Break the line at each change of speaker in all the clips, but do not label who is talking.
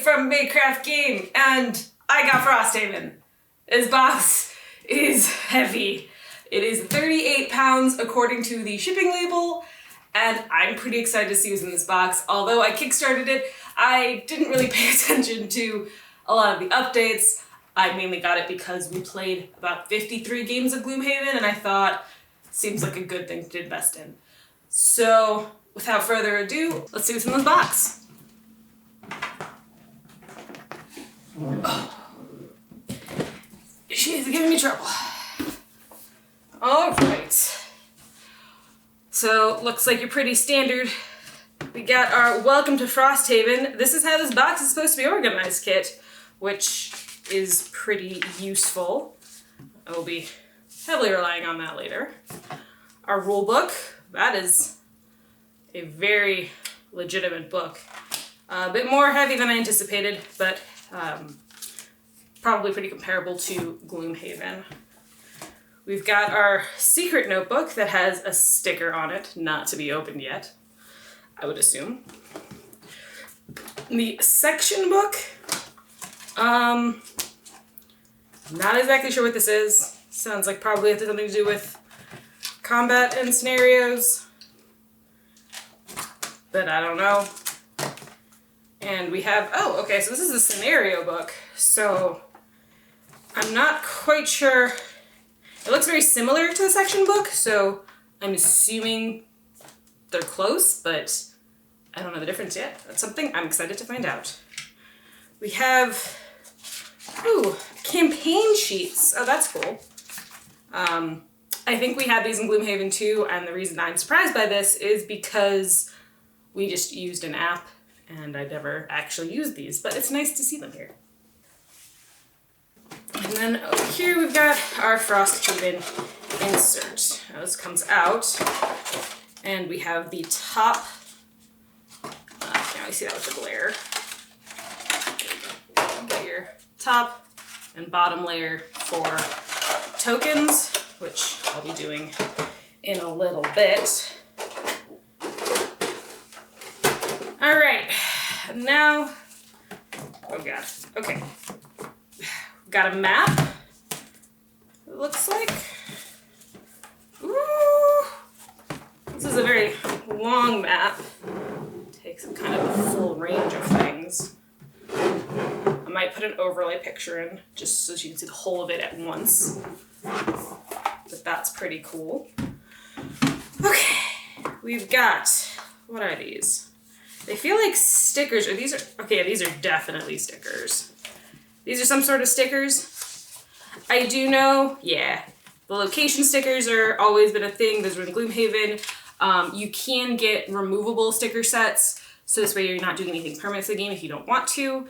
from Maycraft Game, and I got Frosthaven. This box is heavy. It is 38 pounds according to the shipping label, and I'm pretty excited to see what's in this box. Although I kickstarted it, I didn't really pay attention to a lot of the updates. I mainly got it because we played about 53 games of Gloomhaven, and I thought, seems like a good thing to invest in. So, without further ado, let's see what's in this box. Oh. She's giving me trouble. Alright. So, looks like you're pretty standard. We got our Welcome to Frosthaven. This is how this box is supposed to be organized kit, which is pretty useful. I will be heavily relying on that later. Our rule book. That is a very legitimate book. A bit more heavy than I anticipated, but probably pretty comparable to Gloomhaven. We've got our secret notebook that has a sticker on it, not to be opened yet, I would assume. The section book, not exactly sure what this is. Sounds like probably it has something to do with combat and scenarios, but I don't know. And we have, oh, okay, so this is the scenario book. So I'm not quite sure. It looks very similar to the section book, so I'm assuming they're close, but I don't know the difference yet. That's something I'm excited to find out. We have, ooh, campaign sheets. Oh, that's cool. I think we had these in Gloomhaven too, and the reason I'm surprised by this is because we just used an app and I never actually used these, but it's nice to see them here. And then over here we've got our Frosthaven insert. Now this comes out, and we have the top, can't really see that with the glare. You've got your top and bottom layer for tokens, which I'll be doing in a little bit. All right, now, oh god, okay. Got a map, it looks like. Ooh, this is a very long map. Takes kind of the full range of things. I might put an overlay picture in just so you can see the whole of it at once. But that's pretty cool. Okay, we've got, what are these? They feel like stickers, or these are, okay, these are definitely stickers. These are some sort of stickers. I do know, yeah, the location stickers are always been a thing. Those were in Gloomhaven. You can get removable sticker sets, so this way you're not doing anything permanent to the game if you don't want to,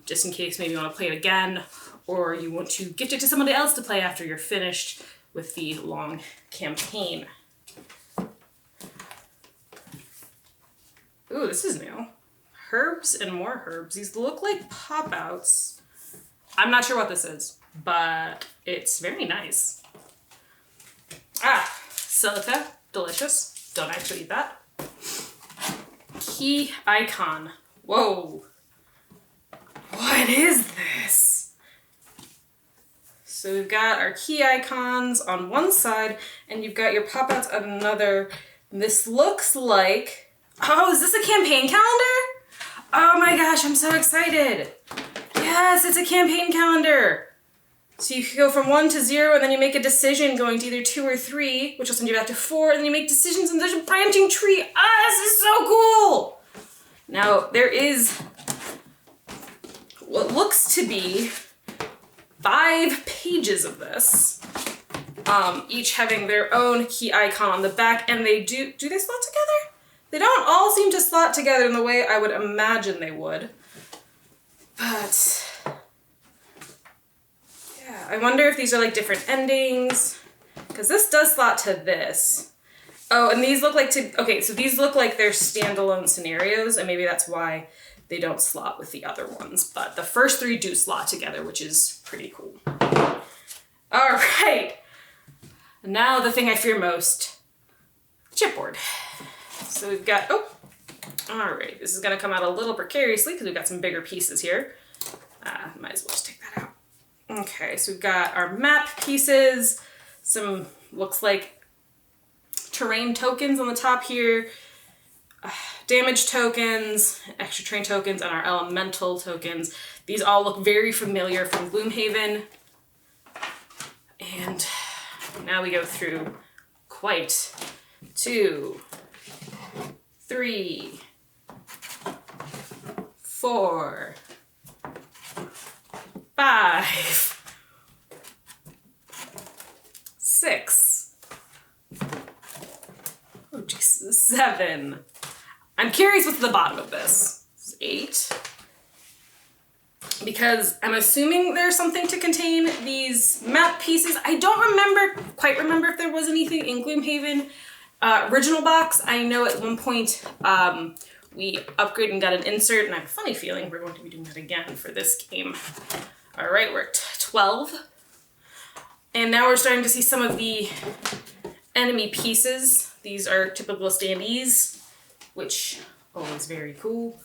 just in case maybe you want to play it again, or you want to gift it to somebody else to play after you're finished with the long campaign. Ooh, this is new. Herbs and more herbs. These look like pop-outs. I'm not sure what this is, but it's very nice. Ah, silica, delicious. Don't actually eat that. Key icon. Whoa. What is this? So we've got our key icons on one side, and you've got your pop-outs on another. This looks like, oh, is this a campaign calendar? Oh my gosh, I'm so excited. Yes, it's a campaign calendar. So you go from 1 to 0, and then you make a decision going to either 2 or 3, which will send you back to 4, and then you make decisions, and there's a branching tree. Ah, this is so cool. Now, there is what looks to be 5 pages of this, each having their own key icon on the back, and they do they slot together? They don't all seem to slot together in the way I would imagine they would. But yeah, I wonder if these are like different endings, because this does slot to this. Oh, and these look like okay, so these look like they're standalone scenarios, and maybe that's why they don't slot with the other ones. But the first 3 do slot together, which is pretty cool. All right, now the thing I fear most, ChitBoard. So we've got, oh, All right, this is gonna come out a little precariously because we've got some bigger pieces here. Might as well just take that out. Okay, so we've got our map pieces, some looks like terrain tokens on the top here, damage tokens, extra terrain tokens, and our elemental tokens. These all look very familiar from Gloomhaven. And now we go through quite 2, 3, 4, 5, 6, oh geez, 7. I'm curious what's the bottom of this. This is 8. Because I'm assuming there's something to contain these map pieces. I don't quite remember if there was anything in Gloomhaven original box. I know at one point we upgraded and got an insert, and I have a funny feeling we're going to be doing that again for this game. All right, we're at 12. And now we're starting to see some of the enemy pieces. These are typical standees, which always very cool.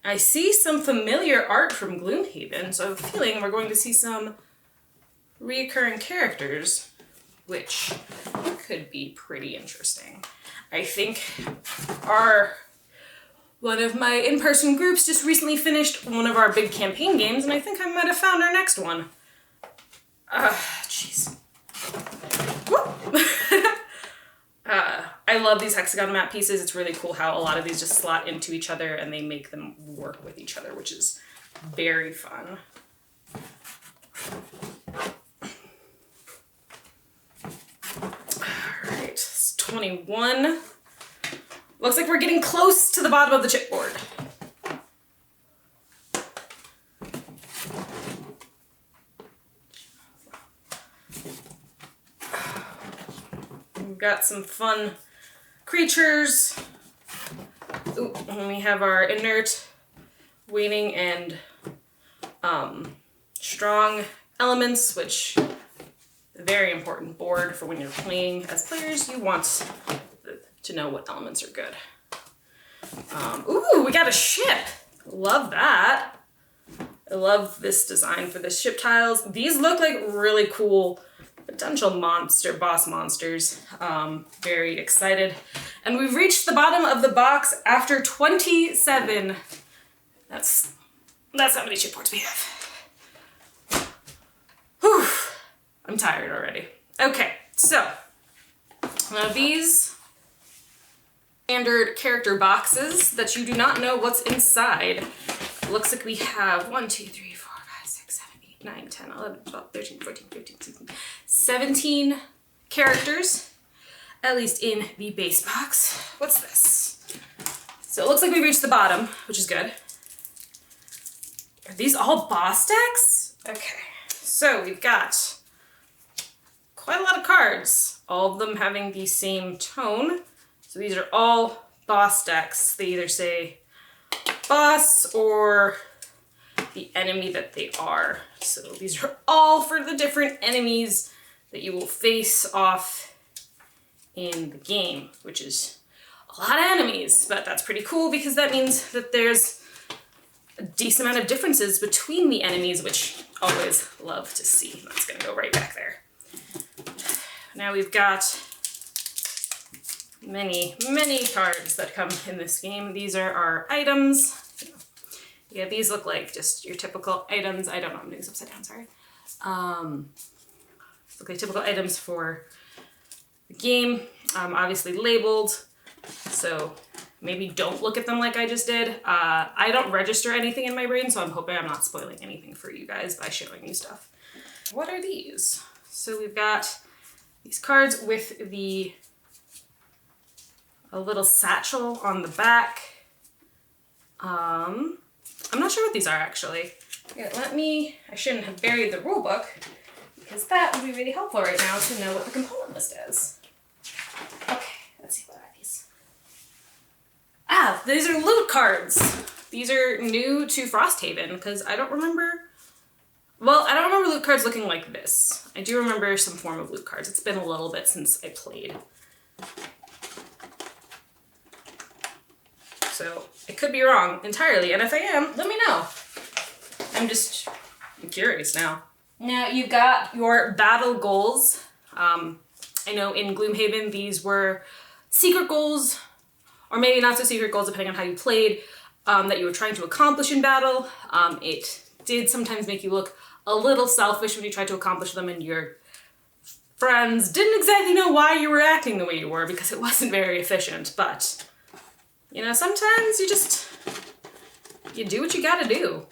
I see some familiar art from Gloomhaven, so I have a feeling we're going to see some reoccurring characters, which could be pretty interesting. I think one of my in-person groups just recently finished one of our big campaign games, and I think I might have found our next one. Jeez. I love these hexagon map pieces. It's really cool how a lot of these just slot into each other and they make them work with each other, which is very fun. Alright, it's 21. Looks like we're getting close to the bottom of the chipboard. We've got some fun creatures. Ooh, and we have our inert, waning, and strong elements, which very important board for when you're playing as players. You want to know what elements are good. Ooh, we got a ship. Love that. I love this design for the ship tiles. These look like really cool potential boss monsters. Very excited. And we've reached the bottom of the box after 27. That's how many chipboards we have. Whew. I'm tired already. Okay, so now these standard character boxes that you do not know what's inside. It looks like we have 1, 2, 3, 4, 5, 6, 7, 8, 9, 10, 11, 12, 13, 14, 15, 16, 17 characters, at least in the base box. What's this? So it looks like we reached the bottom, which is good. Are these all boss decks? Okay, so we've got quite a lot of cards, all of them having the same tone. So these are all boss decks. They either say boss or the enemy that they are. So these are all for the different enemies that you will face off in the game, which is a lot of enemies, but that's pretty cool because that means that there's a decent amount of differences between the enemies, which I always love to see. That's gonna go right back there. Now we've got many, many cards that come in this game. These are our items. Yeah, these look like just your typical items. I don't know, I'm doing this upside down, sorry. Look like typical items for the game. Obviously labeled, so maybe don't look at them like I just did. I don't register anything in my brain, so I'm hoping I'm not spoiling anything for you guys by showing you stuff. What are these? So we've got these cards with a little satchel on the back. I'm not sure what these are actually. Yeah, I shouldn't have buried the rule book because that would be really helpful right now to know what the component list is. Okay, let's see, what are these? Ah, these are loot cards. These are new to Frosthaven because I don't remember loot cards looking like this. I do remember some form of loot cards. It's been a little bit since I played. so I could be wrong entirely, and if I am, let me know. I'm curious now. Now you've got your battle goals. I know in Gloomhaven these were secret goals, or maybe not so secret goals depending on how you played, that you were trying to accomplish in battle. It did sometimes make you look a little selfish when you tried to accomplish them and your friends didn't exactly know why you were acting the way you were because it wasn't very efficient, but you know, sometimes you do what you gotta do.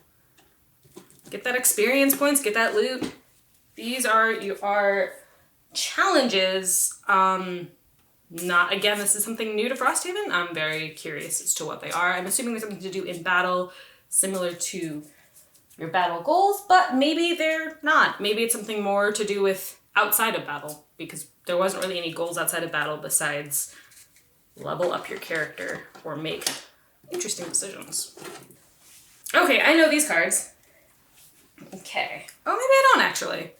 Get that experience points, get that loot. These are your challenges. Again, this is something new to Frosthaven. I'm very curious as to what they are. I'm assuming there's something to do in battle similar to your battle goals, but maybe they're not. Maybe it's something more to do with outside of battle, because there wasn't really any goals outside of battle besides level up your character or make interesting decisions. Okay, I know these cards. Okay. Oh, maybe I don't actually.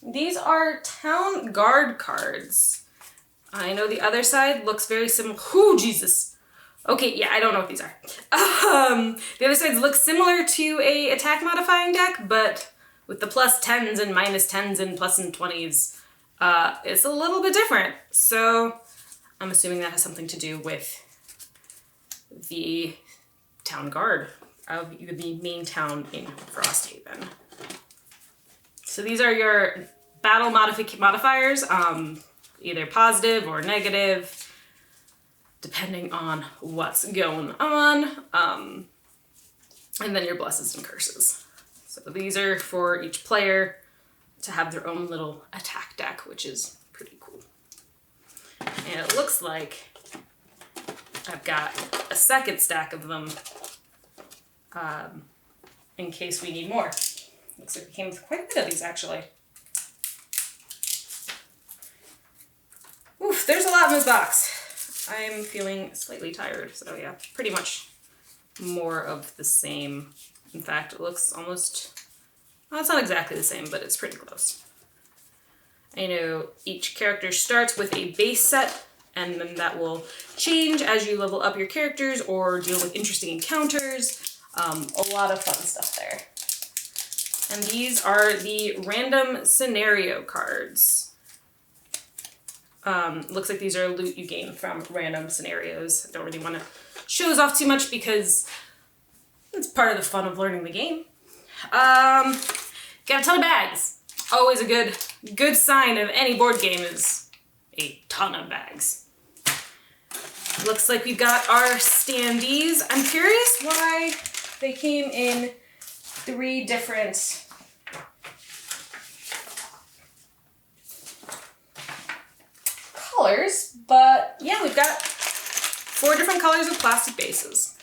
These are Town Guard cards. I know the other side looks very similar. Ooh, Jesus. Okay, yeah, I don't know what these are. The other sides look similar to a attack modifying deck, but with the +10s and -10s and plus and 20s, it's a little bit different. So I'm assuming that has something to do with the Town Guard of the main town in Frosthaven. So these are your battle modifiers, either positive or negative, depending on what's going on, and then your blesses and curses. So these are for each player to have their own little attack deck, which is pretty cool. And it looks like I've got a second stack of them in case we need more. Looks like we came with quite a bit of these actually. Oof, there's a lot in this box. I'm feeling slightly tired, so yeah, pretty much more of the same. In fact, it looks almost, well, it's not exactly the same, but it's pretty close. I know each character starts with a base set, and then that will change as you level up your characters or deal with interesting encounters. A lot of fun stuff there. And these are the random scenario cards. Looks like these are loot you gain from random scenarios. I don't really want to show those off too much because it's part of the fun of learning the game. Got a ton of bags. Always a good sign of any board game is a ton of bags. Looks like we've got our standees. I'm curious why they came in 3 different colors, but yeah, we've got 4 different colors of plastic bases.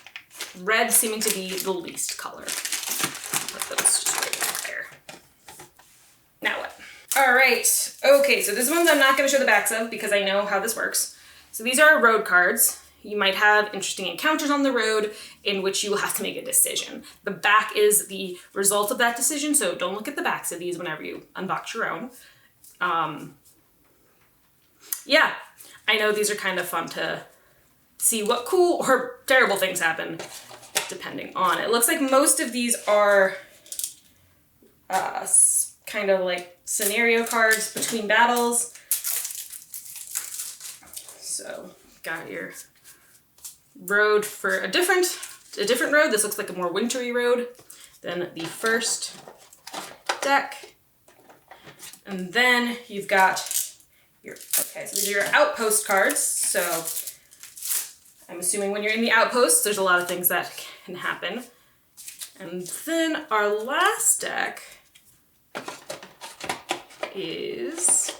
Red seeming to be the least color. Put those just right there. Now what? All right, okay, so this one's I'm not gonna show the backs of because I know how this works. So these are road cards. You might have interesting encounters on the road in which you will have to make a decision. The back is the result of that decision, so don't look at the backs of these whenever you unbox your own. Yeah, I know these are kind of fun to see what cool or terrible things happen depending on. It looks like most of these are kind of like scenario cards between battles. So got your road for a different road. This looks like a more wintry road than the first deck. And then you've got your, okay, so these are your outpost cards. So I'm assuming when you're in the outposts, there's a lot of things that can happen. And then our last deck is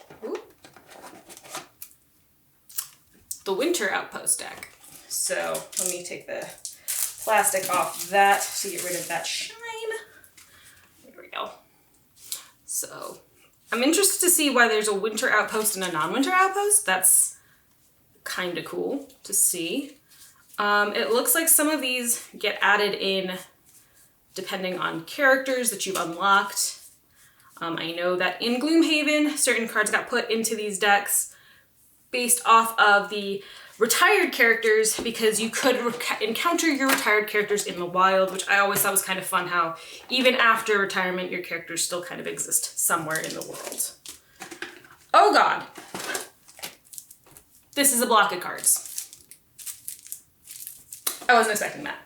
the Winter Outpost deck. So let me take the plastic off that to get rid of that shine. There we go. So I'm interested to see why there's a Winter Outpost and a non-Winter Outpost. That's kind of cool to see. It looks like some of these get added in depending on characters that you've unlocked. I know that in Gloomhaven, certain cards got put into these decks based off of the retired characters because you could encounter your retired characters in the wild, which I always thought was kind of fun how even after retirement, your characters still kind of exist somewhere in the world. Oh God. This is a block of cards. I wasn't expecting that.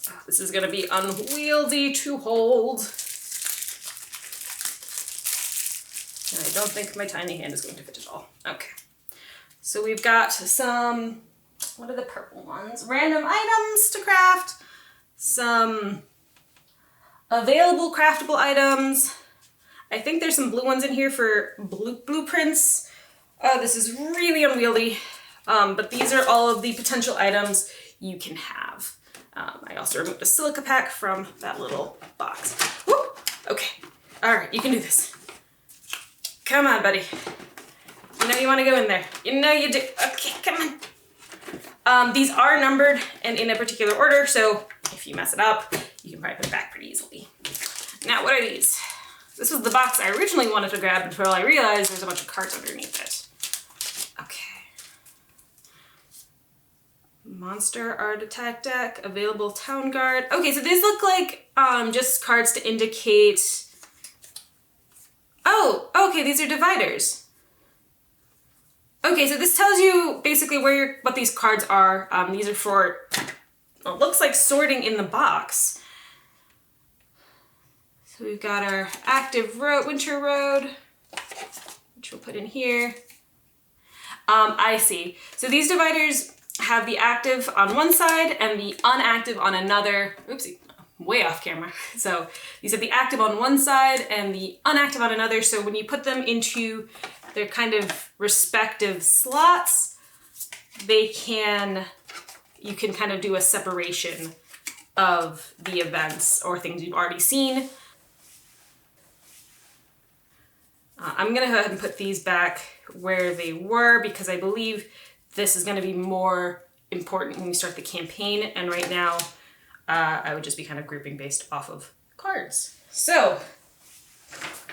Oh, this is gonna be unwieldy to hold. And I don't think my tiny hand is going to fit at all. Okay. So we've got some, what are the purple ones? Random items to craft. Some available craftable items. I think there's some blue ones in here for blueprints. Oh, this is really unwieldy. But these are all of the potential items you can have. I also removed a silica pack from that little box. Woo! Okay. All right, you can do this. Come on, buddy. You know you want to go in there. You know you do. Okay, come on. These are numbered and in a particular order, so if you mess it up, you can probably put it back pretty easily. Now, what are these? This was the box I originally wanted to grab until I realized there's a bunch of cards underneath it. Okay. Monster Art Attack Deck, available Town Guard. Okay, so these look like just cards to indicate... Oh, okay, these are dividers. Okay, so this tells you basically what these cards are. These are for, well, it looks like sorting in the box. So we've got our active road, Winter Road, which we'll put in here. I see. So these dividers have the active on one side and the unactive on another. Oopsie. Way off camera. So these are the active on one side and the unactive on another. So when you put them into their kind of respective slots, you can kind of do a separation of the events or things you've already seen. I'm gonna go ahead and put these back where they were because I believe this is gonna be more important when we start the campaign, and right now I would just be kind of grouping based off of cards. So,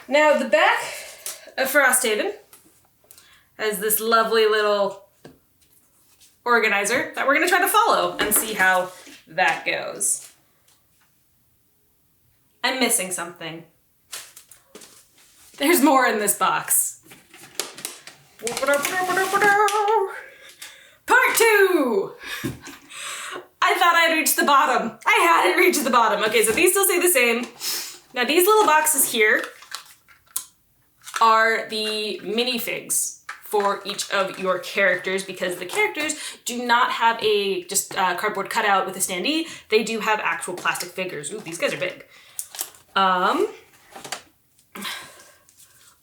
now the back of Frosthaven has this lovely little organizer that we're gonna try to follow and see how that goes. I'm missing something. There's more in this box. Part 2! I thought I'd reached the bottom. I hadn't reached the bottom. Okay, so these still stay the same. Now these little boxes here are the minifigs for each of your characters because the characters do not have a just cardboard cutout with a standee. They do have actual plastic figures. Ooh, these guys are big.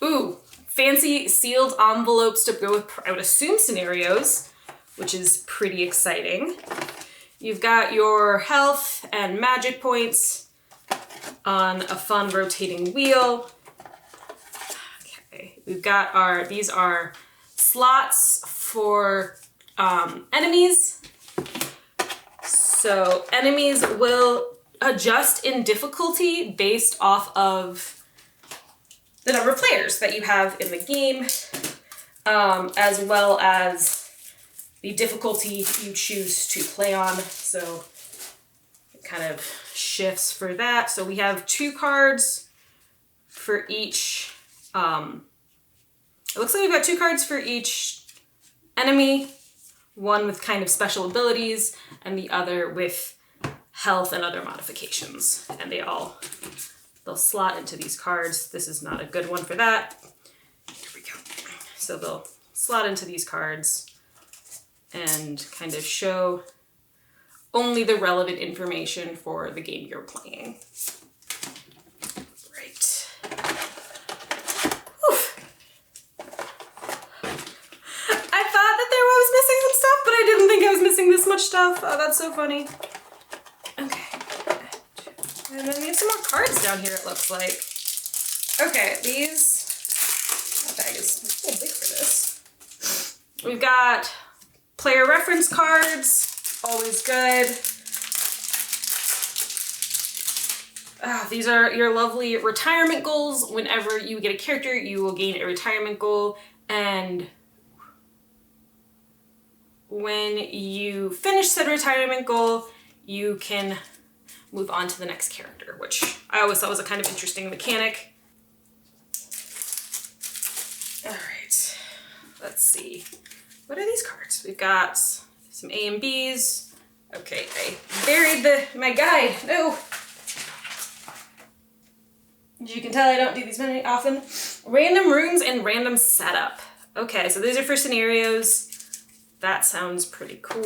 Ooh, fancy sealed envelopes to go with, I would assume, scenarios, which is pretty exciting. You've got your health and magic points on a fun rotating wheel. Okay, we've got these are slots for enemies. So enemies will adjust in difficulty based off of the number of players that you have in the game, as well as the difficulty you choose to play on. So it kind of shifts for that. So we have 2 cards for each, it looks like we've got 2 cards for each enemy, one with kind of special abilities and the other with health and other modifications. And they'll slot into these cards. This is not a good one for that. Here we go. So they'll slot into these cards and kind of show only the relevant information for the game you're playing. Right. Oof. I thought that I was missing some stuff, but I didn't think I was missing this much stuff. Oh, that's so funny. Okay. And then we have some more cards down here, it looks like. Okay, that bag is a little big for this. We've got player reference cards, always good. These are your lovely retirement goals. Whenever you get a character, you will gain a retirement goal. And when you finish said retirement goal, you can move on to the next character, which I always thought was a kind of interesting mechanic. All right, let's see. What are these cards? We've got some A and Bs. Okay, I buried my guide. No. As you can tell, I don't do these very often. Random runes and random setup. Okay, so these are for scenarios. That sounds pretty cool.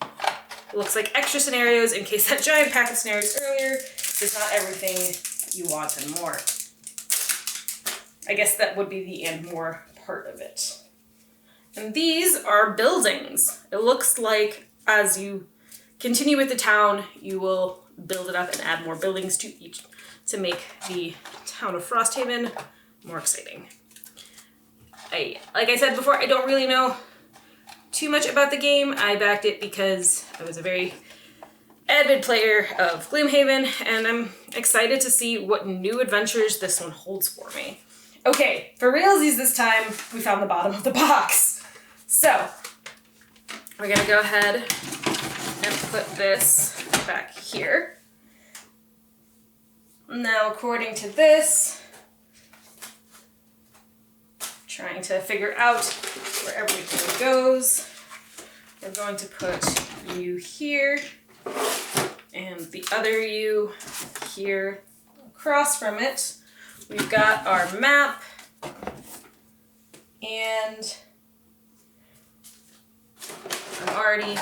It looks like extra scenarios in case that giant pack of scenarios earlier is not everything you want and more. I guess that would be the and more part of it. And these are buildings. It looks like as you continue with the town, you will build it up and add more buildings to each to make the town of Frosthaven more exciting. Like I said before, I don't really know too much about the game. I backed it because I was a very avid player of Gloomhaven, and I'm excited to see what new adventures this one holds for me. Okay, for realsies this time, we found the bottom of the box. So, we're gonna go ahead and put this back here. Now, according to this, trying to figure out where everything goes, we're going to put you here and the other you here across from it. We've got our map, and I'm already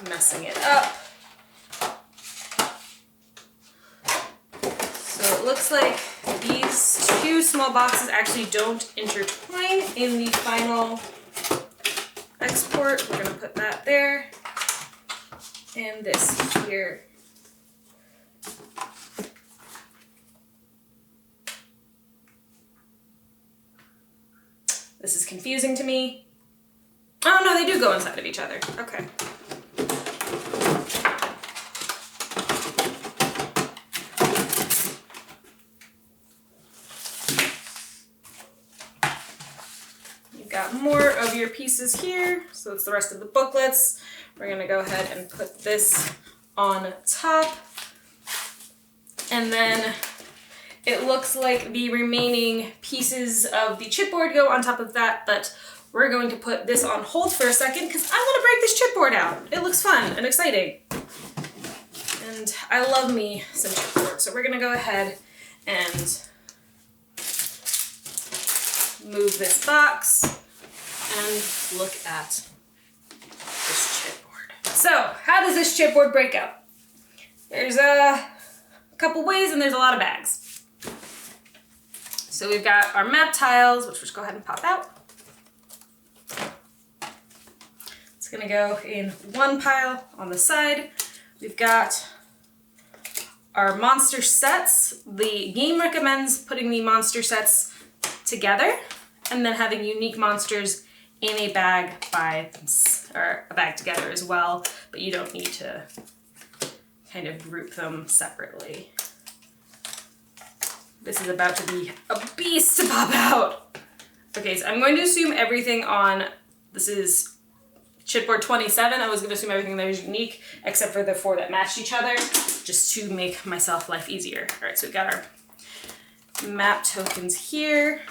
messing it up. So it looks like these two small boxes actually don't intertwine in the final export. We're going to put that there and this here. This is confusing to me. Oh no, they do go inside of each other. Okay. You've got more of your pieces here, so it's the rest of the booklets. We're gonna go ahead and put this on top. And then it looks like the remaining pieces of the chipboard go on top of that, but we're going to put this on hold for a second because I want to break this chipboard out. It looks fun and exciting. And I love me some chipboard. So we're going to go ahead and move this box and look at this chipboard. So how does this chipboard break out? There's a couple ways and there's a lot of bags. So we've got our map tiles, which we'll just go ahead and pop out. It's gonna go in one pile on the side. We've got our monster sets. The game recommends putting the monster sets together and then having unique monsters in a bag or a bag together as well, but you don't need to kind of group them separately. This is about to be a beast to pop out. Okay, so I'm going to assume everything on, this is chipboard 27. I was going to assume everything there is unique, except for the 4 that matched each other, just to make myself life easier. All right, so we've got our map tokens here.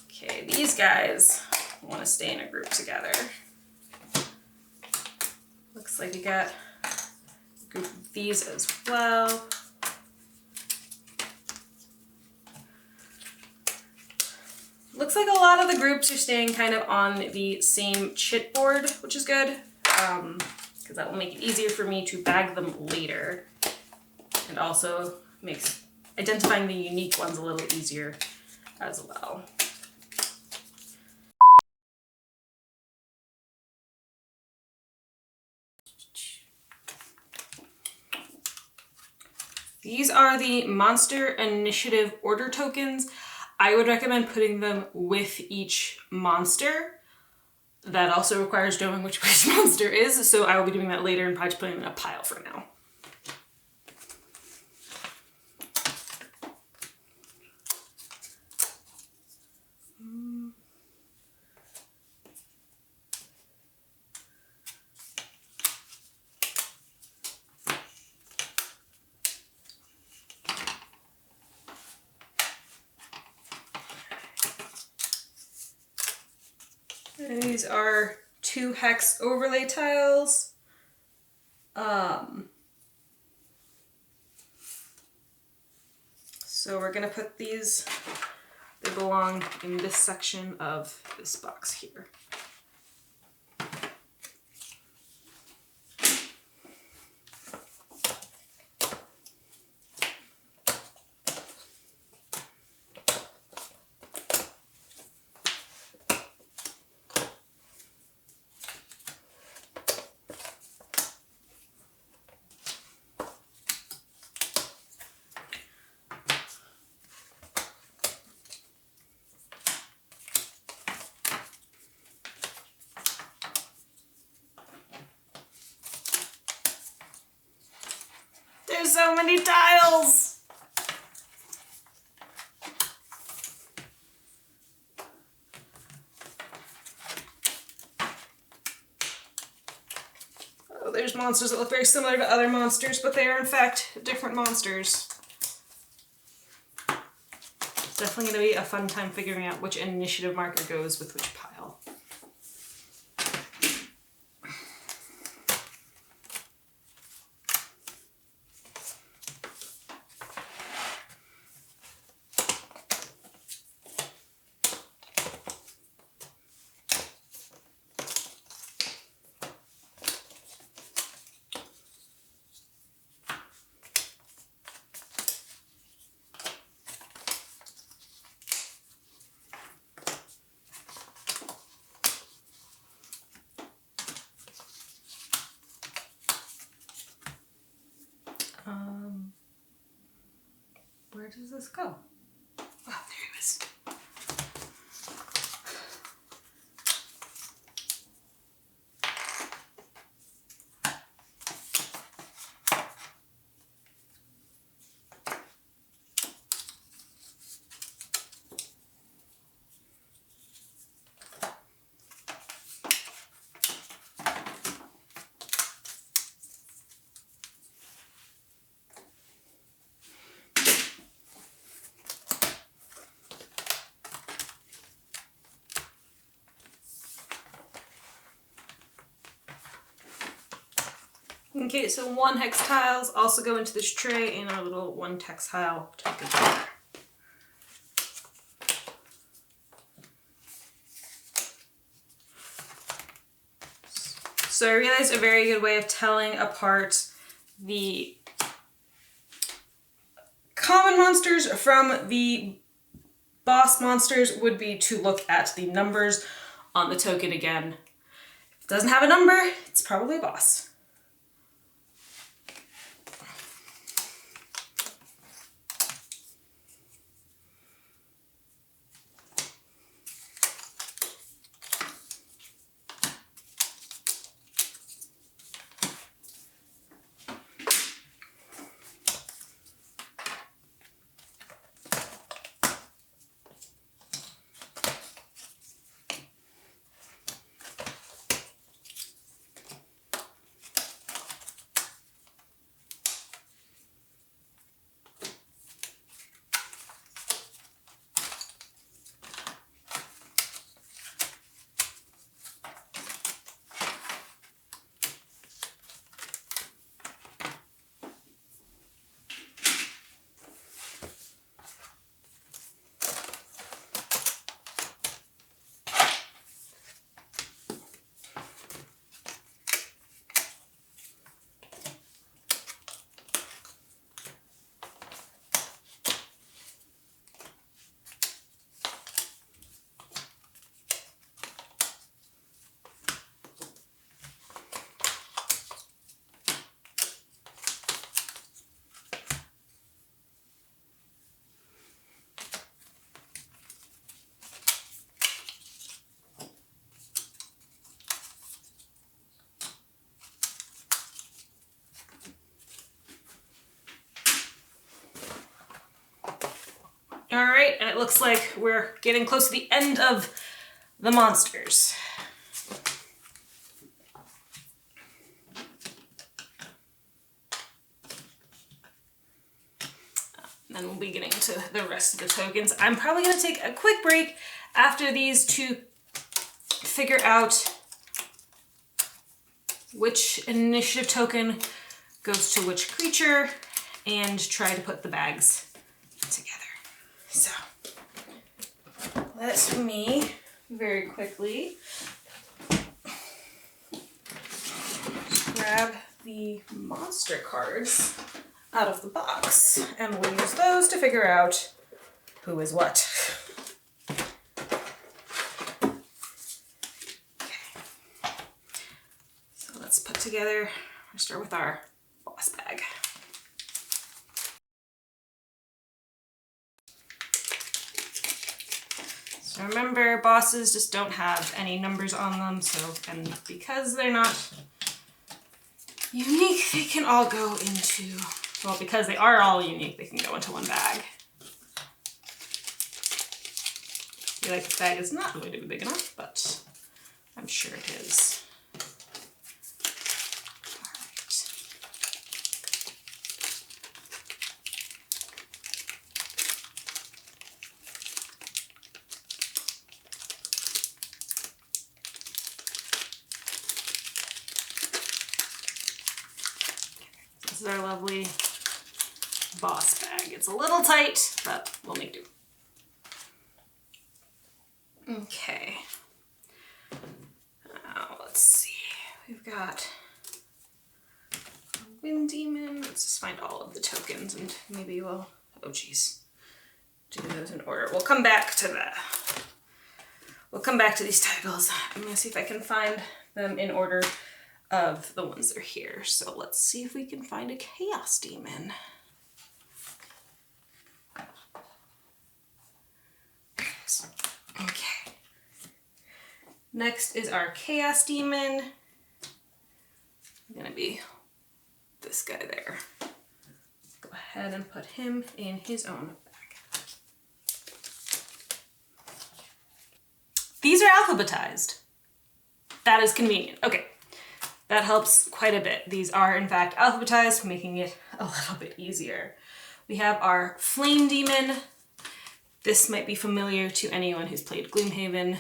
Okay, these guys want to stay in a group together. Looks like we got a group of these as well. Looks like a lot of the groups are staying kind of on the same chitboard, which is good, because that will make it easier for me to bag them later. And also makes identifying the unique ones a little easier as well. These are the Monster Initiative Order tokens. I would recommend putting them with each monster. That also requires knowing which monster is, so I will be doing that later and probably just putting them in a pile for now. And these are 2 hex overlay tiles. So we're gonna put these, they belong in this section of this box here. There's so many tiles! Oh, there's monsters that look very similar to other monsters, but they are in fact different monsters. It's definitely going to be a fun time figuring out which initiative marker goes with which pile. Where does this go? Oh, there it is. Okay, so 1 hex tiles also go into this tray in our little 1 hex tile token jar. So I realized a very good way of telling apart the common monsters from the boss monsters would be to look at the numbers on the token again. If it doesn't have a number, it's probably a boss. Alright, and it looks like we're getting close to the end of the monsters. And then we'll be getting to the rest of the tokens. I'm probably going to take a quick break after these to figure out which initiative token goes to which creature and try to put the bags together. So let me very quickly grab the monster cards out of the box, and we'll use those to figure out who is what. Okay. So let's put together, we'll start with our boss bag. So remember, bosses just don't have any numbers on them, so, and because they're not unique, they can all go into, well, because they are all unique, they can go into one bag. I feel like this bag is not going to be big enough, but I'm sure it is. This is our lovely boss bag. It's a little tight, but we'll make do. Okay. Now, let's see. We've got a Wind Demon. Let's just find all of the tokens and maybe we'll, oh geez, do those in order. We'll come back to that. We'll come back to these titles. I'm gonna see if I can find them in order of the ones that are here. So let's see if we can find a Chaos Demon. Okay. Next is our Chaos Demon. Gonna be this guy there. Go ahead and put him in his own bag. These are alphabetized. That is convenient. Okay. That helps quite a bit. These are in fact alphabetized, making it a little bit easier. We have our Flame Demon. This might be familiar to anyone who's played Gloomhaven.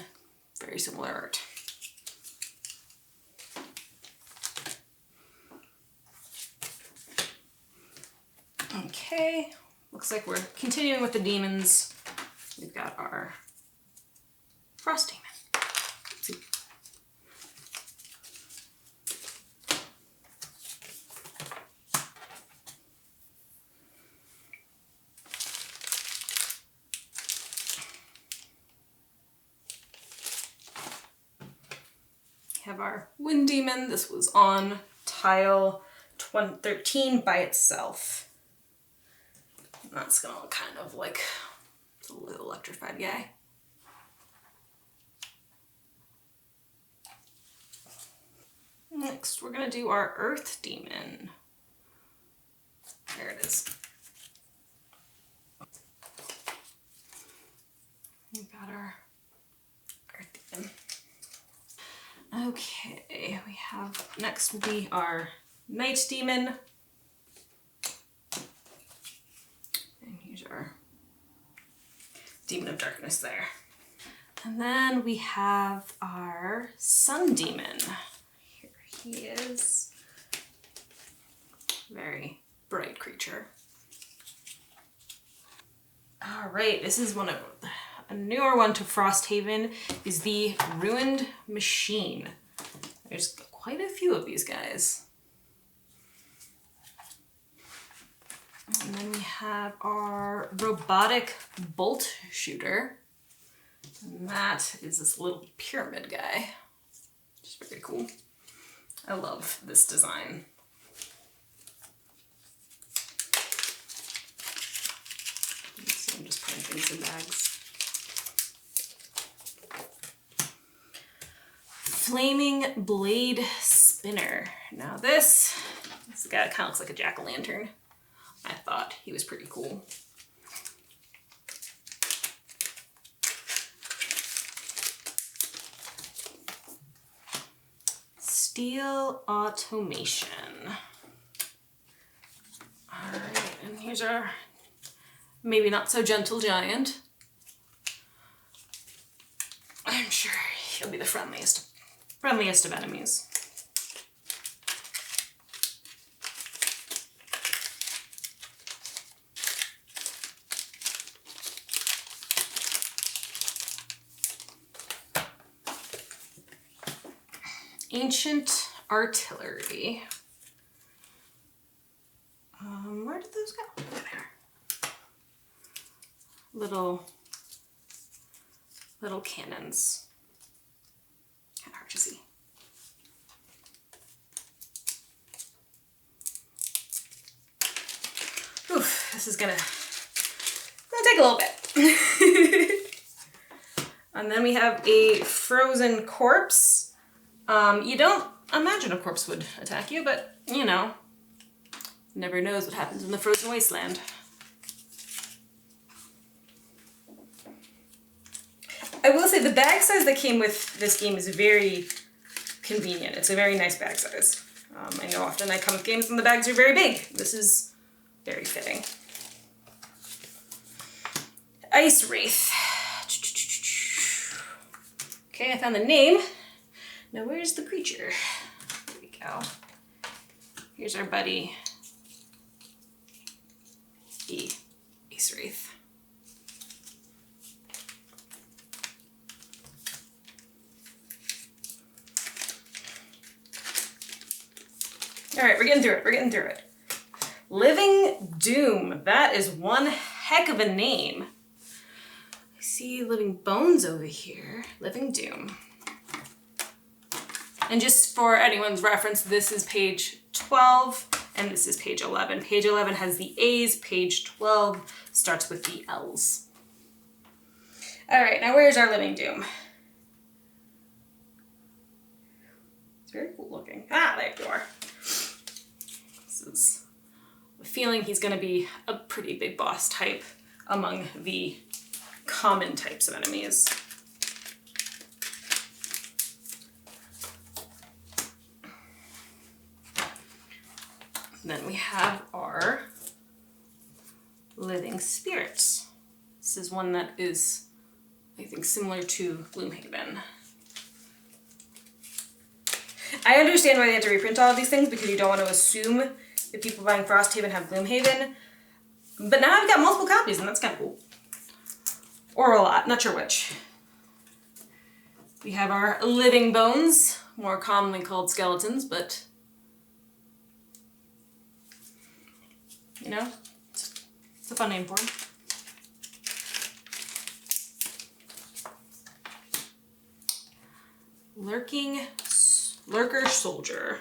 Very similar art. Okay, looks like we're continuing with the demons. We've got our Frosthaven. Have our Wind Demon. This was on tile 13 by itself. And that's gonna look kind of like a little electrified guy. Next, we're gonna do our Earth Demon. There it is. We've got our Earth Demon. Okay, we have, next will be our Night Demon. And here's our Demon of Darkness there. And then we have our Sun Demon. Here he is. Very bright creature. All right, this is one of a newer one to Frosthaven is the Ruined Machine. There's quite a few of these guys. And then we have our Robotic Bolt Shooter. And that is this little pyramid guy. It's very cool. I love this design. So I'm just putting things in bags. Flaming Blade Spinner. Now this guy kind of looks like a jack-o'-lantern. I thought he was pretty cool. Steel Automation. All right, and here's our maybe not so gentle giant. I'm sure he'll be the the friendliest of enemies. Ancient artillery. Where did those go? There. Little cannons. Kind of hard to see. Oof, this is gonna take a little bit. And then we have a frozen corpse. You don't imagine a corpse would attack you, but you know, never knows what happens in the frozen wasteland. I will say the bag size that came with this game is very convenient. It's a very nice bag size. I know often I come with games and the bags are very big. This is very fitting. Ice Wraith. Okay, I found the name. Now where's the creature? There we go. Here's our buddy, Ice Wraith. All right, we're getting through it. Living Doom. That is one heck of a name. I see Living Bones over here. Living Doom. And just for anyone's reference, this is page 12 and this is page 11. Page 11 has the A's, page 12 starts with the L's. All right, now where's our Living Doom? It's very cool looking. Ah, there you are. This is a feeling he's gonna be a pretty big boss type among the common types of enemies. Then we have our Living Spirits. This is one that is, I think, similar to Gloomhaven. I understand why they have to reprint all of these things because you don't want to assume that people buying Frosthaven have Gloomhaven. But now I've got multiple copies and that's kind of cool. Or a lot, not sure which. We have our Living Bones, more commonly called skeletons, but you know, it's a fun name for him. Lurker Soldier.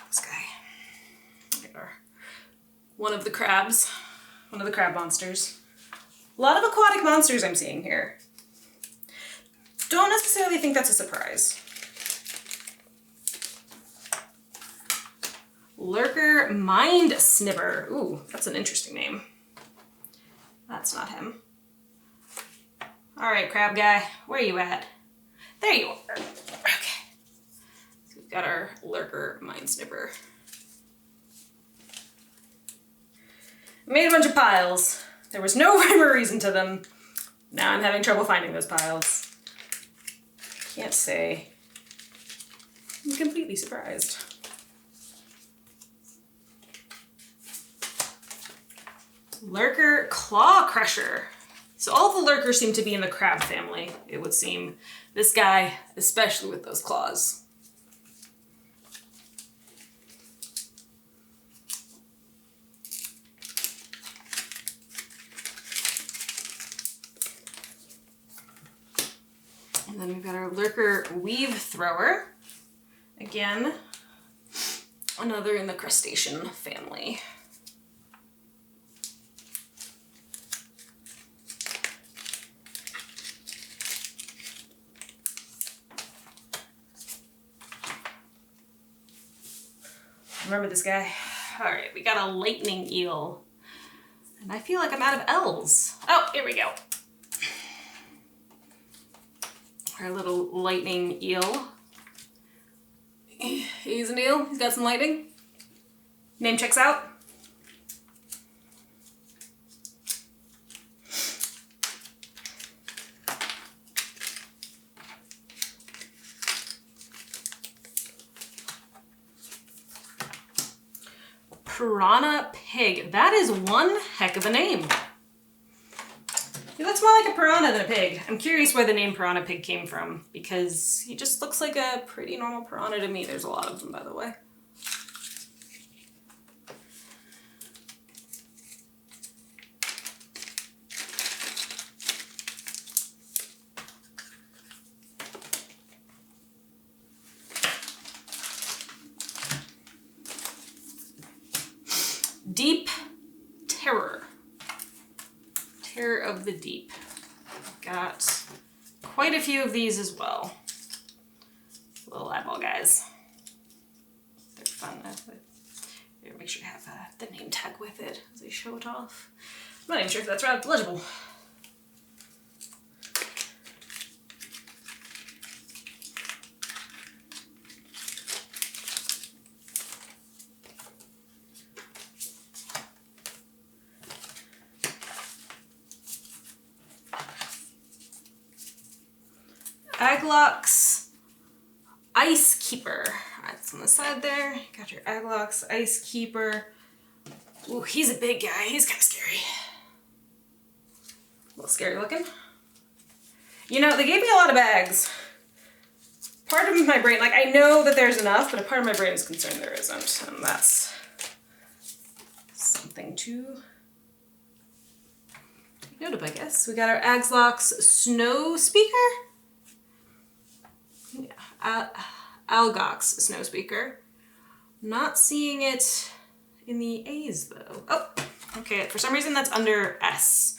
This guy. One of the crab monsters. A lot of aquatic monsters I'm seeing here. Don't necessarily think that's a surprise. Lurker Mind Snipper. Ooh, that's an interesting name. That's not him. All right, crab guy, where are you at? There you are. Okay. So we've got our Lurker Mind Snipper. Made a bunch of piles. There was no rhyme or reason to them. Now I'm having trouble finding those piles. Can't say I'm completely surprised. Lurker Claw Crusher. So all the lurkers seem to be in the crab family, it would seem. This guy, especially with those claws. And then we've got our Lurker Weave Thrower. Again, another in the crustacean family. Remember this guy? All right, we got a lightning eel. And I feel like I'm out of L's. Oh, here we go. Our little lightning eel. He's an eel, he's got some lightning. Name checks out. Piranha Pig. That is one heck of a name. He looks more like a piranha than a pig. I'm curious where the name Piranha Pig came from, because he just looks like a pretty normal piranha to me. There's a lot of them, by the way. Deep Terror. Terror of the Deep. Got quite a few of these as well. Little eyeball guys. They're fun. Here, make sure you have the name tag with it as I show it off. I'm not even sure if that's legible. Aglox Ice Keeper. That's on the side there. Got your Aglox Ice Keeper. Ooh, he's a big guy. He's kind of scary. A little scary looking. You know, they gave me a lot of bags. Part of my brain, like, I know that there's enough, but a part of my brain is concerned there isn't. And that's something to take note of, I guess. We got our Aglox Snow Speaker. Yeah, Algox Snow Speaker. Not seeing it in the A's though. Oh, okay, for some reason that's under S.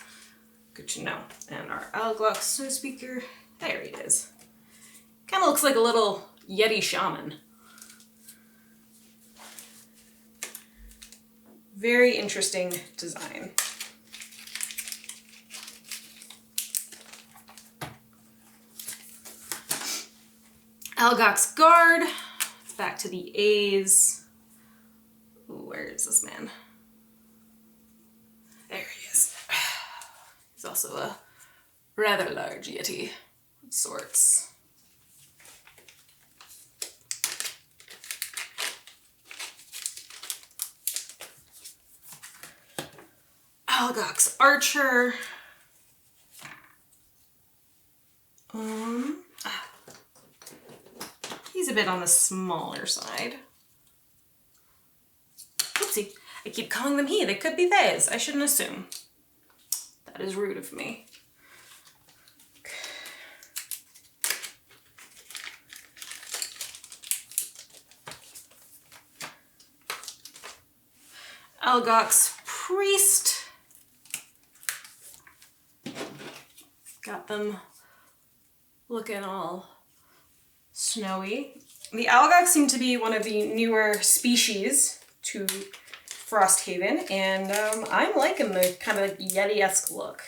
Good to know. And our Algox Snow Speaker, there he is. Kind of looks like a little Yeti shaman. Very interesting design. Algox Guard, back to the A's. Ooh, where is this man? There he is. He's also a rather large Yeti of sorts. Algox Archer. He's a bit on the smaller side. Oopsie, I keep calling them he. They could be theys. I shouldn't assume. That is rude of me. Algox Priest. Got them looking all snowy. The Algox seem to be one of the newer species to Frosthaven, and I'm liking the kind of Yeti-esque look.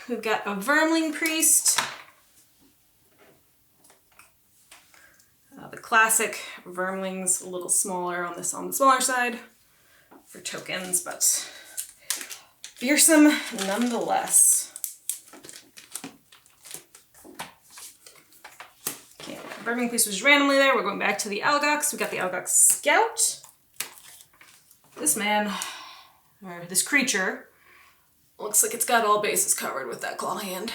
We've got a Vermling Priest. The classic Vermling's a little smaller on the smaller side for tokens, but fearsome nonetheless. Okay, Vermling Priest was randomly there. We're going back to the Algox. We got the Algox Scout. This man, or this creature, looks like it's got all bases covered with that claw hand.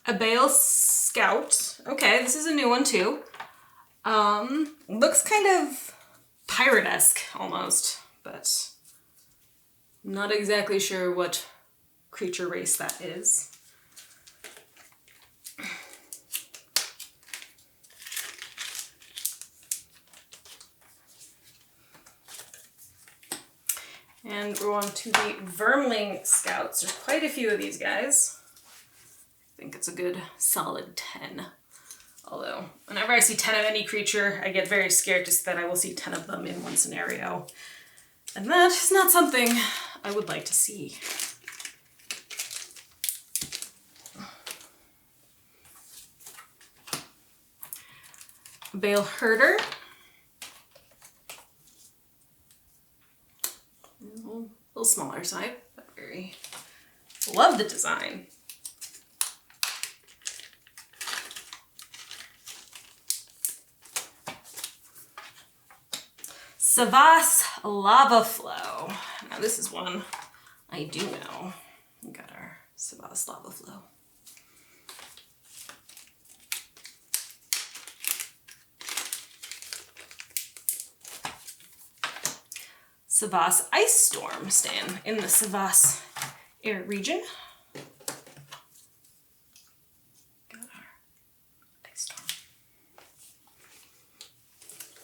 A Bale Scout. Okay, this is a new one too. Looks kind of pirate-esque almost, but not exactly sure what creature race that is. And we're on to the Vermling Scouts. There's quite a few of these guys. I think it's a good solid 10. Although, whenever I see 10 of any creature, I get very scared just that I will see 10 of them in one scenario. And that is not something I would like to see. Bale herder. A little smaller side, but very, love the design. Savas Lava Flow. Now this is one I do know. We got our Savas Lava Flow. Savas Ice Storm, staying in the Savas air region. Got our ice storm.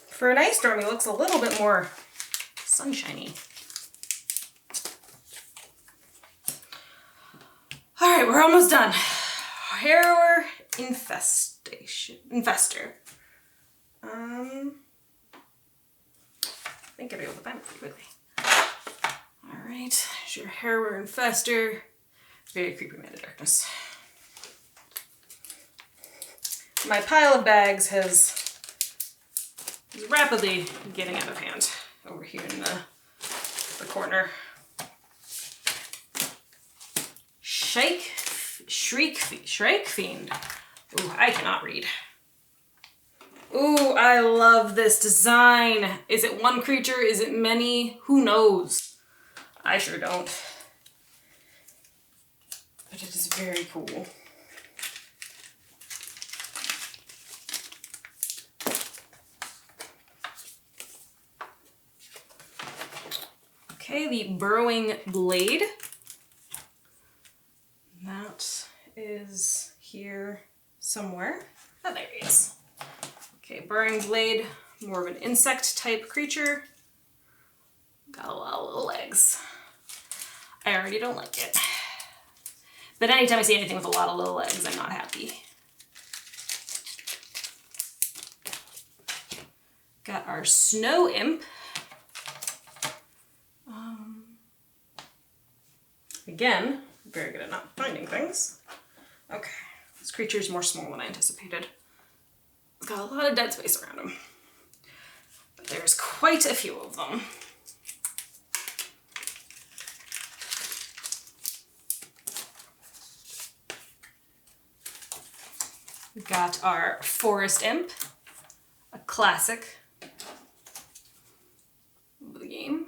For an ice storm, he looks a little bit more sunshiny. All right, we're almost done. Harrower Infestor. I think I'll be able to find it pretty quickly. All right, here's your Harrower Infestor. Very creepy Man of Darkness. My pile of bags is rapidly getting out of hand over here in the corner. Shrike Fiend. Ooh, I cannot read. Ooh, I love this design. Is it one creature? Is it many? Who knows? I sure don't. But it is very cool. Okay, the Burrowing Blade. That is here somewhere. Oh, there he is. Okay, Burrowing Blade, more of an insect type creature. Got a lot of little legs. I already don't like it. But anytime I see anything with a lot of little legs, I'm not happy. Got our Snow Imp. Again, very good at not finding things. Okay, this creature is more small than I anticipated. It's got a lot of dead space around him. But there's quite a few of them. We've got our Forest Imp, a classic of the game.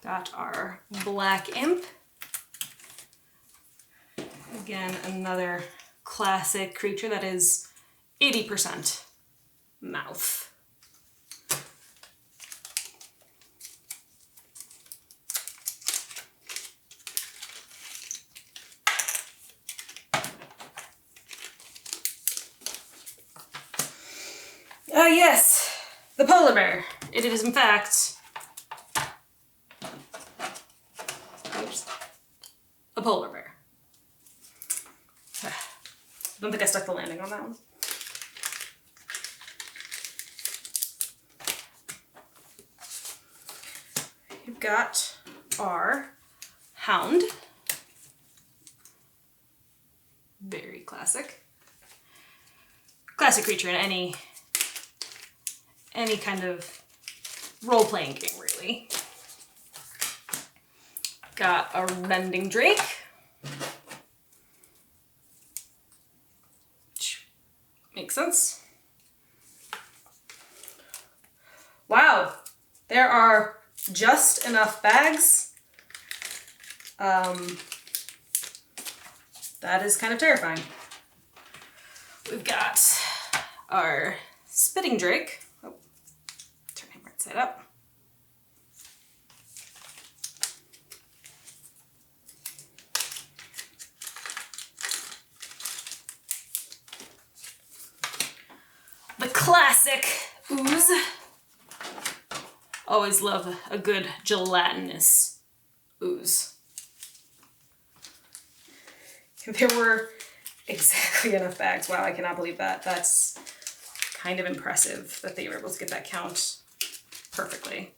Got our Black Imp. Again, another classic creature that is 80% mouth. Yes, the polar bear. It is in fact a polar bear. Don't think I stuck the landing on that one. You've got our Hound. Very classic. Classic creature in any kind of role-playing game, really. Got a Rending Drake. Makes sense. Wow, there are just enough bags. That is kind of terrifying. We've got our Spitting Drake. Oh, turn him right side up. The classic ooze. Always love a good gelatinous ooze. There were exactly enough bags. Wow, I cannot believe that. That's kind of impressive that they were able to get that count perfectly.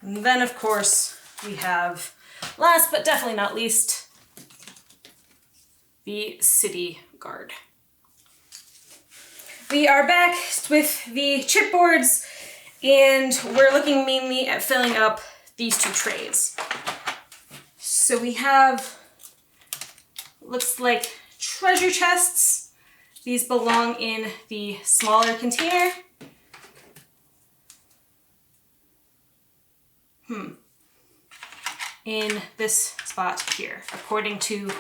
And then of course we have, last but definitely not least, the city guard. We are back with the chipboards, and we're looking mainly at filling up these two trays. So we have, looks like treasure chests. These belong in the smaller container. In this spot here, according to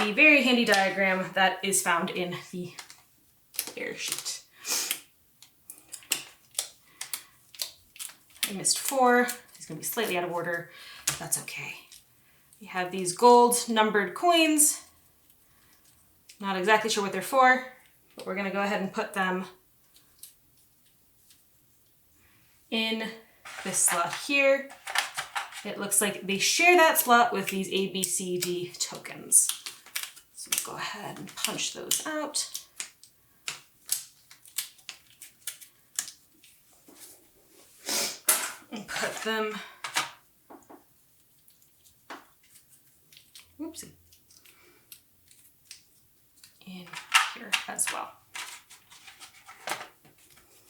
the very handy diagram that is found in the air sheet. I missed 4. He's gonna be slightly out of order. That's okay. We have these gold numbered coins. Not exactly sure what they're for, but we're gonna go ahead and put them in this slot here. It looks like they share that slot with these A, B, C, D tokens. So we'll go ahead and punch those out. And put them, whoopsie, in here as well.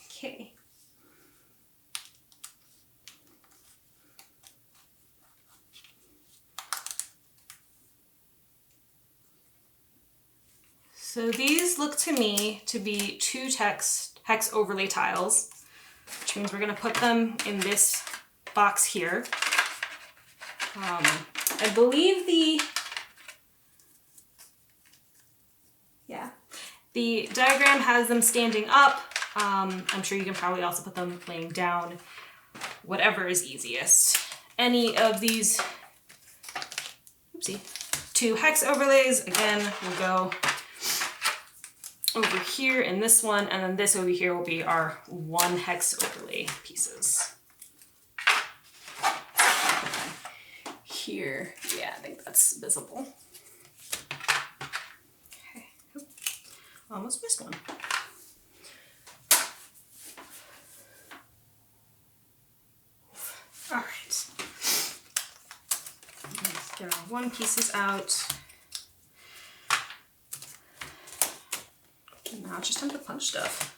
Okay. So these look to me to be 2 hex overlay tiles, which means we're going to put them in this box here. I believe the diagram has them standing up. I'm sure you can probably also put them laying down, whatever is easiest. Any of these, oopsie, 2 hex overlays, again, will go over here in this one, and then this over here will be our 1 hex overlay pieces. Here, yeah, I think that's visible. Okay, oop, almost missed one. All right, let's get our 1 pieces out. Now it's just time to punch stuff.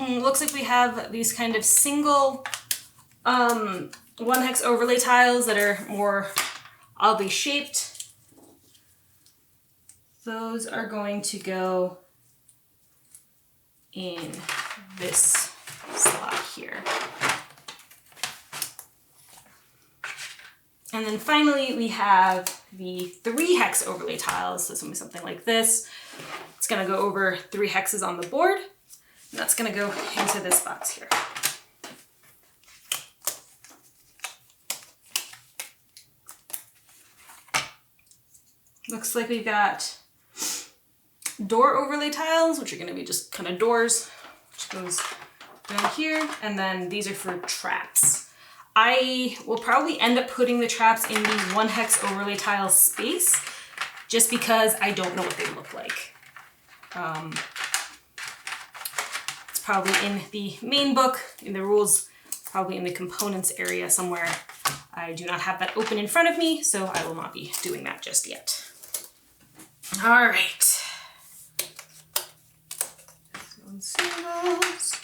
Looks like we have these kind of single 1 hex overlay tiles that are more oddly shaped. Those are going to go in this slot here. And then finally we have the 3 hex overlay tiles. So it's gonna be something like this. It's gonna go over 3 hexes on the board. And that's gonna go into this box here. Looks like we've got door overlay tiles, which are gonna be just kind of doors, which goes down here. And then these are for traps. I will probably end up putting the traps in the 1 hex overlay tile space, just because I don't know what they look like. It's probably in the main book, in the rules, probably in the components area somewhere. I do not have that open in front of me, so I will not be doing that just yet. All right. Singles.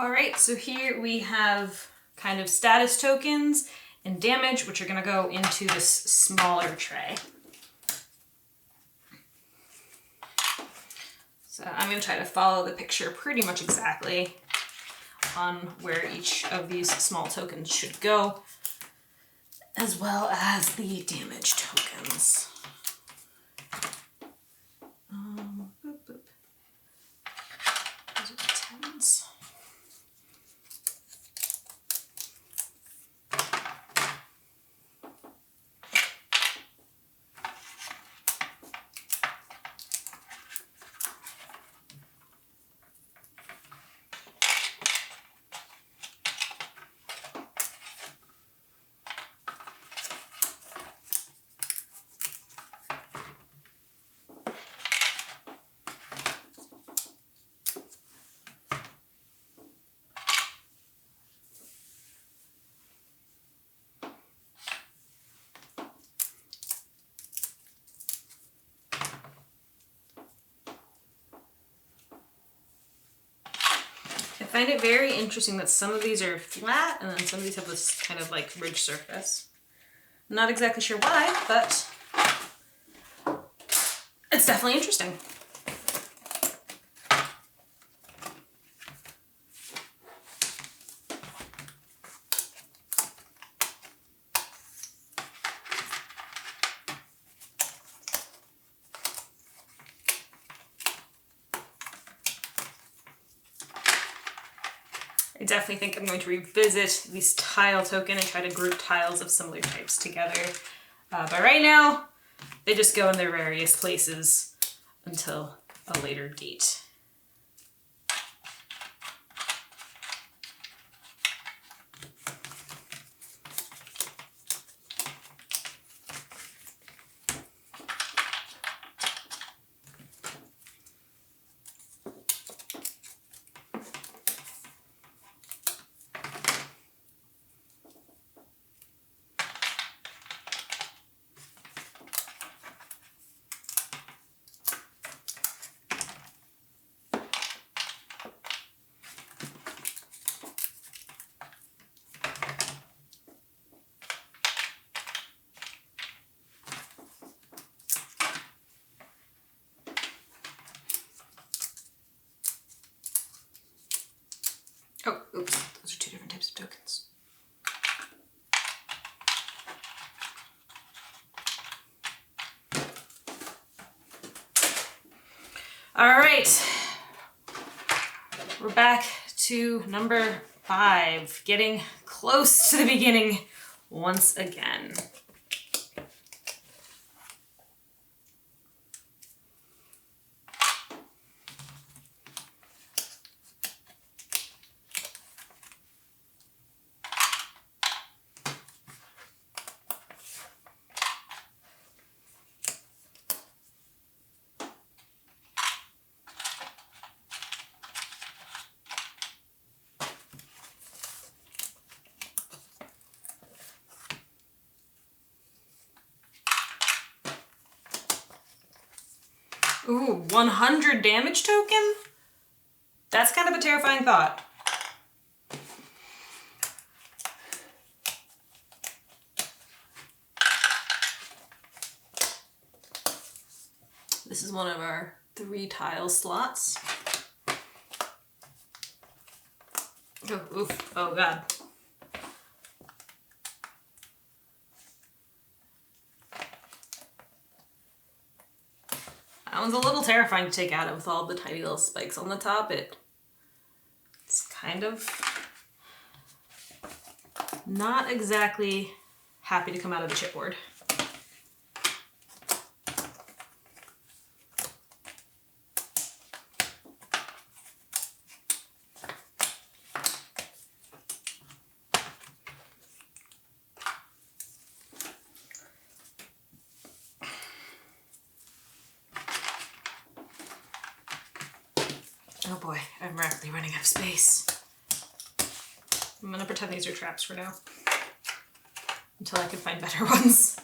All right, so here we have kind of status tokens and damage, which are gonna go into this smaller tray. So I'm gonna try to follow the picture pretty much exactly on where each of these small tokens should go, as well as the damage tokens. Boop, boop. Those are the 10s. I find it very interesting that some of these are flat and then some of these have this kind of like ridge surface. I'm not exactly sure why, but it's definitely interesting. I definitely think I'm going to revisit these tile token and try to group tiles of similar types together. But right now, they just go in their various places until a later date. Oh, oops, those are two different types of tokens. All right, we're back to number 5, getting close to the beginning once again. Ooh, 100 damage token? That's kind of a terrifying thought. This is one of our 3 tile slots. Oh, oof, oh god. That one's a little terrifying to take out with all the tiny little spikes on the top. It's kind of not exactly happy to come out of the chipboard. Oh boy, I'm rapidly running out of space. I'm gonna pretend these are traps for now, until I can find better ones.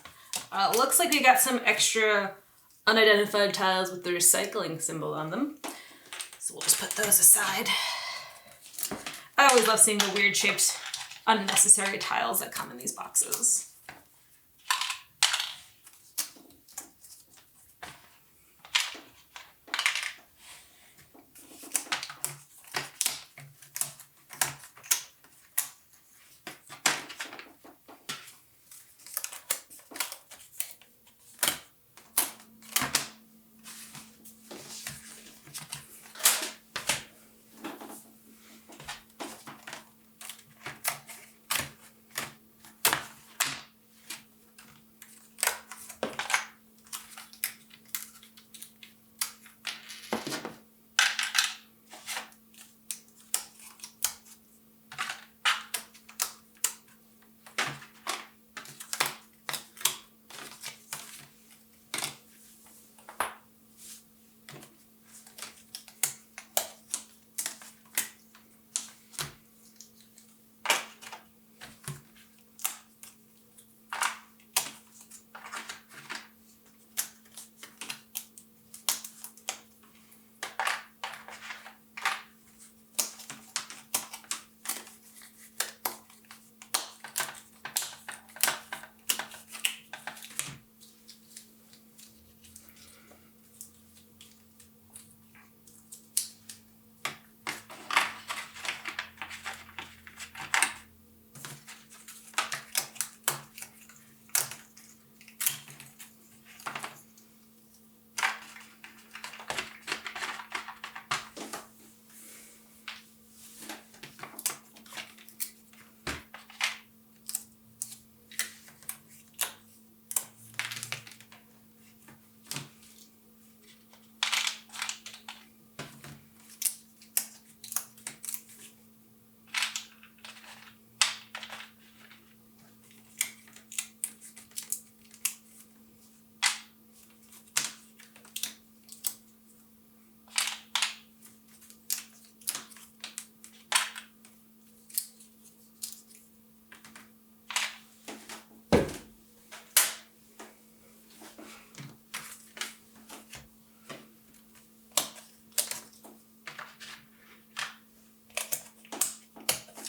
Looks like we got some extra unidentified tiles with the recycling symbol on them. So we'll just put those aside. I always love seeing the weird shaped, unnecessary tiles that come in these boxes.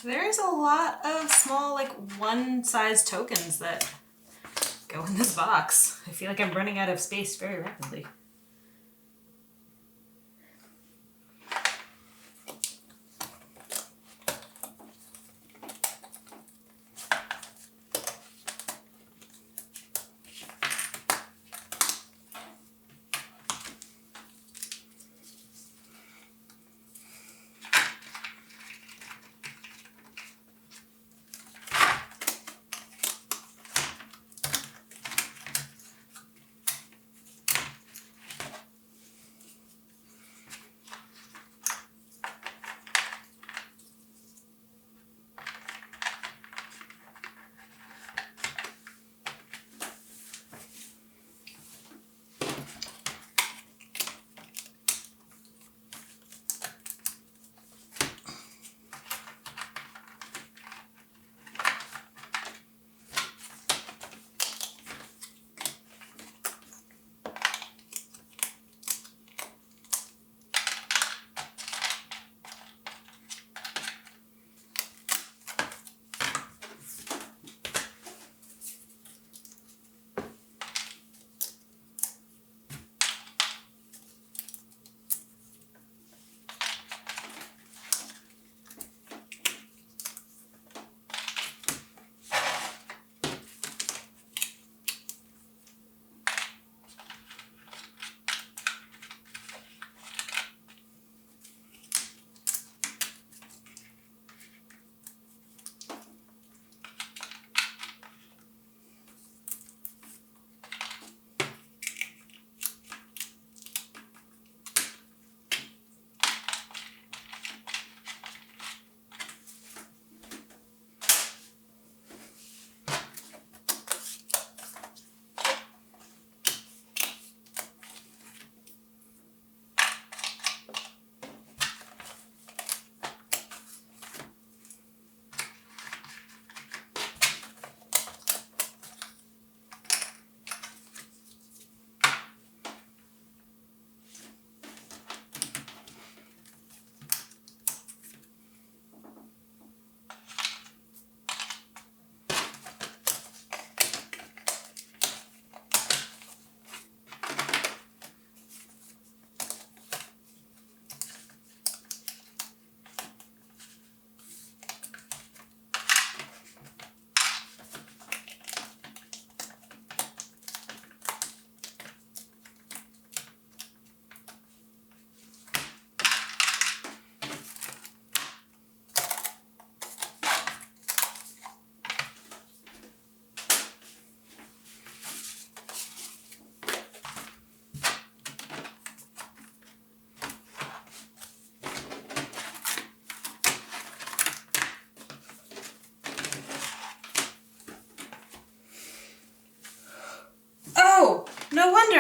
There's a lot of small, like, one-size tokens that go in this box. I feel like I'm running out of space very rapidly.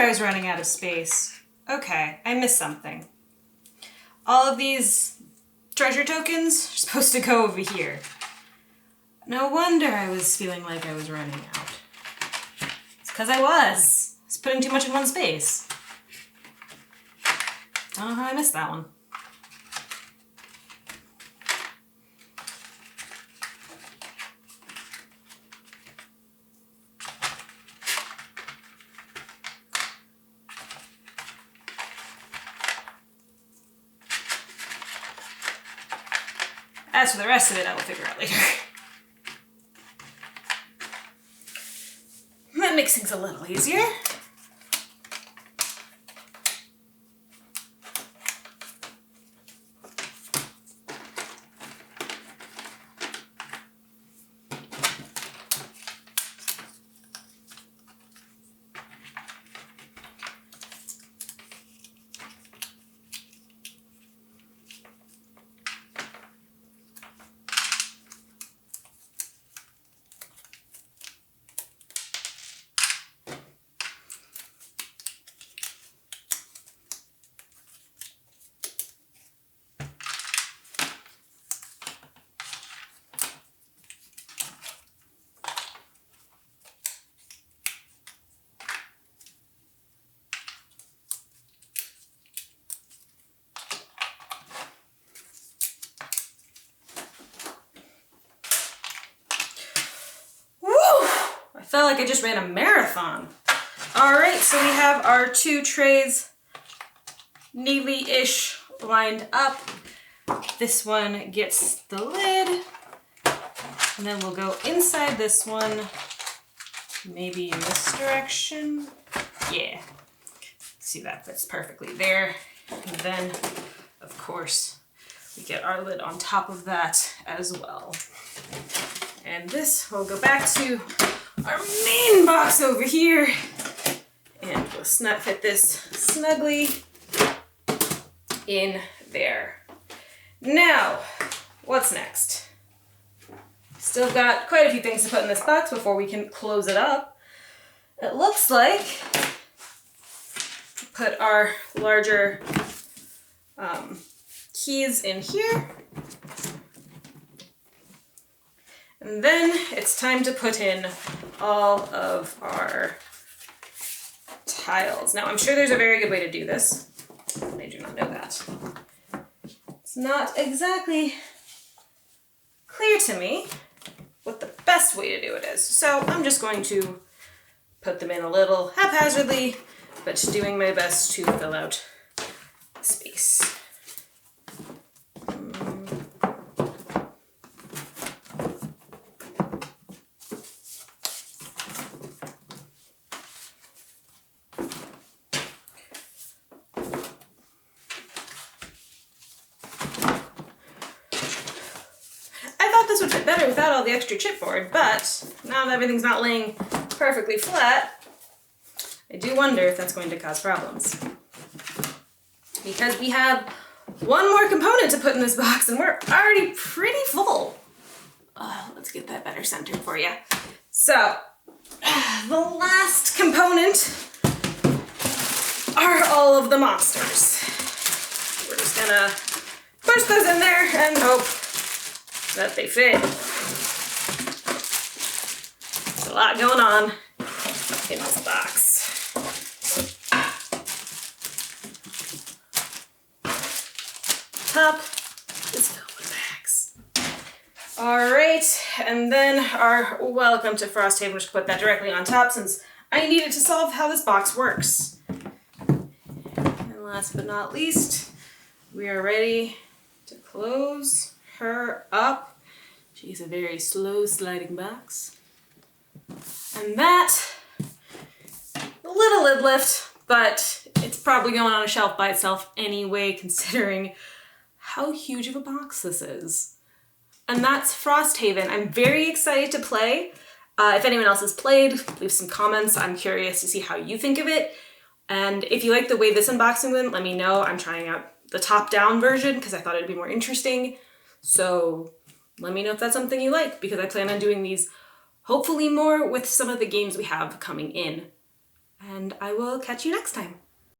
I was running out of space. Okay, I missed something. All of these treasure tokens are supposed to go over here. No wonder I was feeling like I was running out. It's because I was putting too much in one space. Don't know how I missed that one. As for the rest of it, I will figure out later. That makes things a little easier. I felt like I just ran a marathon. All right, so we have our 2 trays neatly-ish lined up. This one gets the lid, and then we'll go inside this one, maybe in this direction. Yeah, see, that fits perfectly there. And then, of course, we get our lid on top of that as well. And this will go back to our main box over here, and we'll fit this snugly in there. Now, what's next? Still got quite a few things to put in this box before we can close it up. It looks like put our larger keys in here. And then it's time to put in all of our tiles. Now, I'm sure there's a very good way to do this. I do not know that. It's not exactly clear to me what the best way to do it is. So I'm just going to put them in a little haphazardly, but doing my best to fill out the space. This would fit better without all the extra chipboard, but now that everything's not laying perfectly flat, I do wonder if that's going to cause problems. Because we have one more component to put in this box and we're already pretty full. Let's get that better centered for you. So, the last component are all of the monsters. We're just gonna push those in there and hope that they fit. There's a lot going on in this box. Top is filled with bags. All right, and then our welcome to Frosthaven. Just put that directly on top since I needed to solve how this box works. And last but not least, we are ready to close her up. She's a very slow sliding box. And that, a little lid lift, but it's probably going on a shelf by itself anyway, considering how huge of a box this is. And that's Frosthaven. I'm very excited to play. If anyone else has played, leave some comments. I'm curious to see how you think of it. And if you like the way this unboxing went, let me know. I'm trying out the top-down version because I thought it'd be more interesting. So let me know if that's something you like, because I plan on doing these hopefully more with some of the games we have coming in. And I will catch you next time.